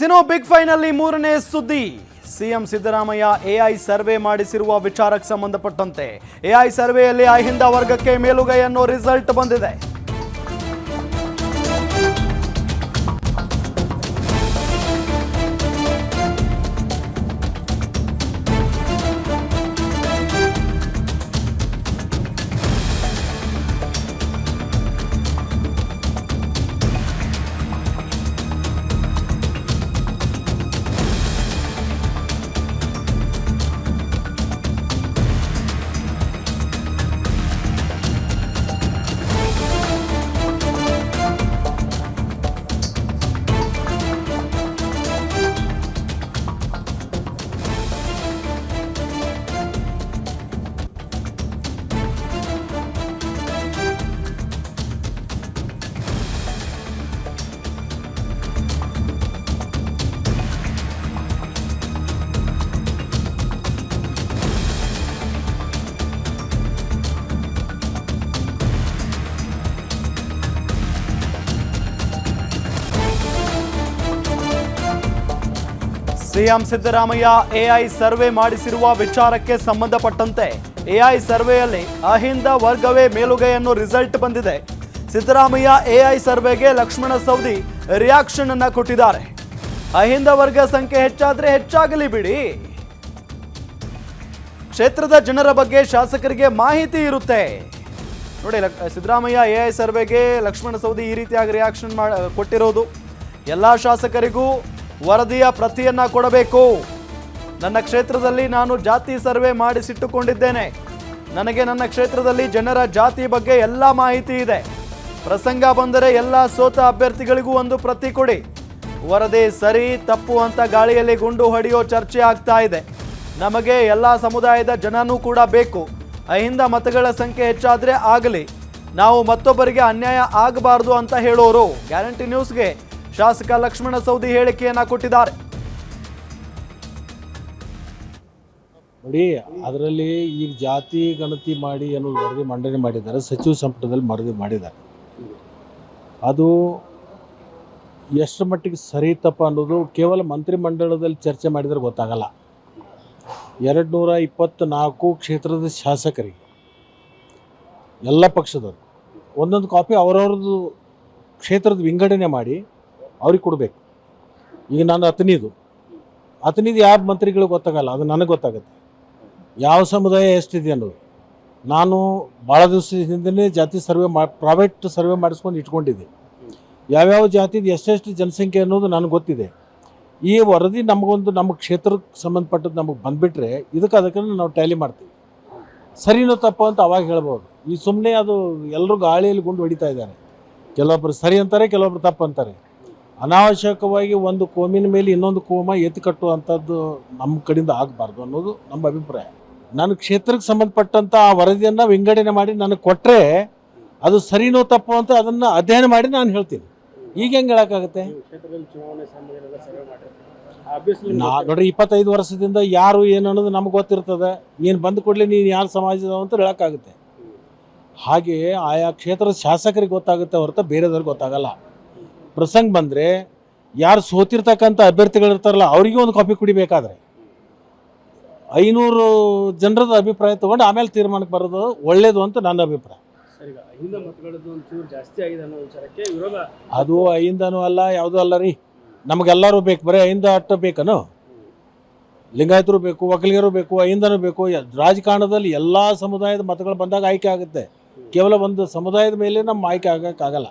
ಸಿನೋ big finally ಮೂರನೇ ಸುದ್ದಿ. CM Siddaramaiah AI survey ಮಾಡಿಸಿರುವ ವಿಚಾರಕ್ಕೆ ಸಂಬಂಧಪಟ್ಟಂತೆ ಎಐ ಸರ್ವೆಯಲ್ಲಿ ಅಹಿಂದ ವರ್ಗಕ್ಕೆ ಮೇಲುಗೈ ಅನ್ನೋ ರಿಸಲ್ಟ್ ಬಂದಿದೆ. ಸಿಎಂ ಸಿದ್ದರಾಮಯ್ಯ ಎಐ ಸರ್ವೆ ಮಾಡಿಸಿರುವ ವಿಚಾರಕ್ಕೆ ಸಂಬಂಧಪಟ್ಟಂತೆ ಎಐ ಸರ್ವೆಯಲ್ಲಿ ಅಹಿಂದ ವರ್ಗವೇ ಮೇಲುಗೈ ಅನ್ನೋ ರಿಸಲ್ಟ್ ಬಂದಿದೆ. ಸಿದ್ದರಾಮಯ್ಯ ಎಐ ಸರ್ವೆಗೆ ಲಕ್ಷ್ಮಣ ಸವದಿ ರಿಯಾಕ್ಷನ್ ಅನ್ನ ಕೊಟ್ಟಿದ್ದಾರೆ. ಅಹಿಂದ ವರ್ಗ ಸಂಖ್ಯೆ ಹೆಚ್ಚಾದ್ರೆ ಹೆಚ್ಚಾಗಲಿ ಬಿಡಿ, ಕ್ಷೇತ್ರದ ಜನರ ಬಗ್ಗೆ ಶಾಸಕರಿಗೆ ಮಾಹಿತಿ ಇರುತ್ತೆ. ನೋಡಿ, ಸಿದ್ದರಾಮಯ್ಯ ಎಐ ಸರ್ವೆಗೆ ಲಕ್ಷ್ಮಣ ಸವದಿ ಈ ರೀತಿಯಾಗಿ ರಿಯಾಕ್ಷನ್ ಕೊಟ್ಟಿರೋದು. ಎಲ್ಲ ಶಾಸಕರಿಗೂ ವರದಿಯ ಪ್ರತಿಯನ್ನ ಕೊಡಬೇಕು. ನನ್ನ ಕ್ಷೇತ್ರದಲ್ಲಿ ನಾನು ಜಾತಿ ಸರ್ವೆ ಮಾಡಿಸಿಟ್ಟುಕೊಂಡಿದ್ದೇನೆ. ನನಗೆ ನನ್ನ ಕ್ಷೇತ್ರದಲ್ಲಿ ಜನರ ಜಾತಿ ಬಗ್ಗೆ ಎಲ್ಲ ಮಾಹಿತಿ ಇದೆ. ಪ್ರಸಂಗ ಬಂದರೆ ಎಲ್ಲ ಸೋತ ಅಭ್ಯರ್ಥಿಗಳಿಗೂ ಒಂದು ಪ್ರತಿ ಕೊಡಿ. ವರದಿ ಸರಿ ತಪ್ಪು ಅಂತ ಗಾಳಿಯಲ್ಲಿ ಗುಂಡು ಹೊಡೆಯೋ ಚರ್ಚೆ ಆಗ್ತಾ ಇದೆ. ನಮಗೆ ಎಲ್ಲ ಸಮುದಾಯದ ಜನನೂ ಕೂಡ ಬೇಕು. ಅಹಿಂದ ಮತಗಳ ಸಂಖ್ಯೆ ಹೆಚ್ಚಾದ್ರೆ ಆಗಲಿ, ನಾವು ಮತ್ತೊಬ್ಬರಿಗೆ ಅನ್ಯಾಯ ಆಗಬಾರ್ದು ಅಂತ ಹೇಳೋರು. ಗ್ಯಾರಂಟಿ ನ್ಯೂಸ್ಗೆ ಶಾಸಕ ಲಕ್ಷ್ಮಣ ಸವದಿ ಹೇಳಿಕೆಯನ್ನ ಕೊಟ್ಟಿದ್ದಾರೆ. ನೋಡಿ, ಅದರಲ್ಲಿ ಈಗ ಜಾತಿ ಗಣತಿ ಮಾಡಿ ಅನ್ನೋದು ವರದಿ ಮಂಡನೆ ಮಾಡಿದ್ದಾರೆ, ಸಚಿವ ಸಂಪುಟದಲ್ಲಿ ವರದಿ ಮಾಡಿದ್ದಾರೆ. ಅದು ಎಷ್ಟು ಮಟ್ಟಿಗೆ ಸರಿ ತಪ್ಪ ಅನ್ನೋದು ಕೇವಲ ಮಂತ್ರಿಮಂಡಲದಲ್ಲಿ ಚರ್ಚೆ ಮಾಡಿದರೆ ಗೊತ್ತಾಗಲ್ಲ. 224 ಕ್ಷೇತ್ರದ ಶಾಸಕರಿಗೆ, ಎಲ್ಲ ಪಕ್ಷದವರು ಒಂದೊಂದು ಕಾಪಿ ಅವರವ್ರದ್ದು ಕ್ಷೇತ್ರದ ವಿಂಗಡಣೆ ಮಾಡಿ ಅವ್ರಿಗೆ ಕೊಡಬೇಕು. ಈಗ ನಾನು ಅತನಿದು ಯಾವ ಮಂತ್ರಿಗಳಿಗೆ ಗೊತ್ತಾಗಲ್ಲ, ಅದು ನನಗೆ ಗೊತ್ತಾಗುತ್ತೆ. ಯಾವ ಸಮುದಾಯ ಎಷ್ಟಿದೆ ಅನ್ನೋದು ನಾನು ಭಾಳ ದಿವಸದಿಂದಲೇ ಜಾತಿ ಸರ್ವೆ ಪ್ರೈವೇಟ್ ಸರ್ವೆ ಮಾಡಿಸ್ಕೊಂಡು ಇಟ್ಕೊಂಡಿದ್ದೆ. ಯಾವ್ಯಾವ ಜಾತಿದು ಎಷ್ಟೆಷ್ಟು ಜನಸಂಖ್ಯೆ ಅನ್ನೋದು ನನಗೆ ಗೊತ್ತಿದೆ. ಈ ವರದಿ ನಮಗೊಂದು ನಮ್ಮ ಕ್ಷೇತ್ರಕ್ಕೆ ಸಂಬಂಧಪಟ್ಟದ್ದು ನಮಗೆ ಬಂದುಬಿಟ್ರೆ ಅದಕ್ಕೆ ನಾವು ಟ್ಯಾಲಿ ಮಾಡ್ತೀವಿ. ಸರಿನೋ ತಪ್ಪು ಅಂತ ಅವಾಗ ಹೇಳ್ಬೋದು. ಈ ಸುಮ್ಮನೆ ಅದು ಎಲ್ಲರೂ ಗಾಳಿಯಲ್ಲಿ ಗುಂಡು ಹೊಡಿತಾ ಇದ್ದಾರೆ. ಕೆಲವೊಬ್ಬರು ಸರಿ ಅಂತಾರೆ, ಕೆಲವೊಬ್ರು ತಪ್ಪು ಅಂತಾರೆ. ಅನಾವಶ್ಯಕವಾಗಿ ಒಂದು ಕೋಮಿನ ಮೇಲೆ ಇನ್ನೊಂದು ಕೋಮ ಎತ್ತಿ ಕಟ್ಟುವಂಥದ್ದು ನಮ್ಮ ಕಡೆಯಿಂದ ಆಗಬಾರ್ದು ಅನ್ನೋದು ನಮ್ಮ ಅಭಿಪ್ರಾಯ. ನನ್ನ ಕ್ಷೇತ್ರಕ್ಕೆ ಸಂಬಂಧಪಟ್ಟಂಥ ಆ ವರದಿಯನ್ನು ವಿಂಗಡಣೆ ಮಾಡಿ ನನಗೆ ಕೊಟ್ಟರೆ ಅದು ಸರಿನೋ ತಪ್ಪು ಅಂತ ಅದನ್ನು ಅಧ್ಯಯನ ಮಾಡಿ ನಾನು ಹೇಳ್ತೀನಿ. ಈಗ ಹೆಂಗೆ ಹೇಳೋಕ್ಕಾಗುತ್ತೆ? ನೋಡ್ರಿ, 25 ವರ್ಷದಿಂದ ಯಾರು ಏನು ಅನ್ನೋದು ನಮ್ಗೆ ಗೊತ್ತಿರ್ತದೆ. ನೀನು ಬಂದು ಕೂಡಲೇ ನೀನು ಯಾರು ಸಮಾಜದವ ಅಂತ ಹೇಳೋಕ್ಕಾಗುತ್ತೆ. ಹಾಗೆ ಆಯಾ ಕ್ಷೇತ್ರದ ಶಾಸಕರಿಗೆ ಗೊತ್ತಾಗುತ್ತೆ ಹೊರತು ಬೇರೆದವ್ರಿಗೆ ಗೊತ್ತಾಗಲ್ಲ. ಪ್ರಸಂಗ ಬಂದರೆ ಯಾರು ಸೋತಿರ್ತಕ್ಕಂಥ ಅಭ್ಯರ್ಥಿಗಳಿರ್ತಾರಲ್ಲ ಅವರಿಗೆ ಒಂದು ಕಾಪಿ ಕುಡಿಬೇಕಾದ್ರೆ 500 ಜನರದ ಅಭಿಪ್ರಾಯ ತೊಗೊಂಡು ಆಮೇಲೆ ತೀರ್ಮಾನಕ್ಕೆ ಬರೋದು ಒಳ್ಳೇದು ಅಂತ ನನ್ನ ಅಭಿಪ್ರಾಯ. ಅದು ಅಹಿಂದನೂ ಅಲ್ಲ, ಯಾವುದೂ ಅಲ್ಲ ರೀ. ನಮಗೆಲ್ಲರೂ ಬೇಕು, ಬರೀ ಅಹಿಂದ ಅಟ್ಟ ಬೇಕನು? ಲಿಂಗಾಯತರು ಬೇಕು, ಒಕ್ಕಲಿಗರು ಬೇಕು, ಅಹಿಂದನೂ ಬೇಕು. ರಾಜಕಾರಣದಲ್ಲಿ ಎಲ್ಲ ಸಮುದಾಯದ ಮತಗಳು ಬಂದಾಗ ಆಯ್ಕೆ ಆಗುತ್ತೆ. ಕೇವಲ ಒಂದು ಸಮುದಾಯದ ಮೇಲೆ ನಮ್ಮ ಆಯ್ಕೆ ಆಗೋಕ್ಕಾಗಲ್ಲ.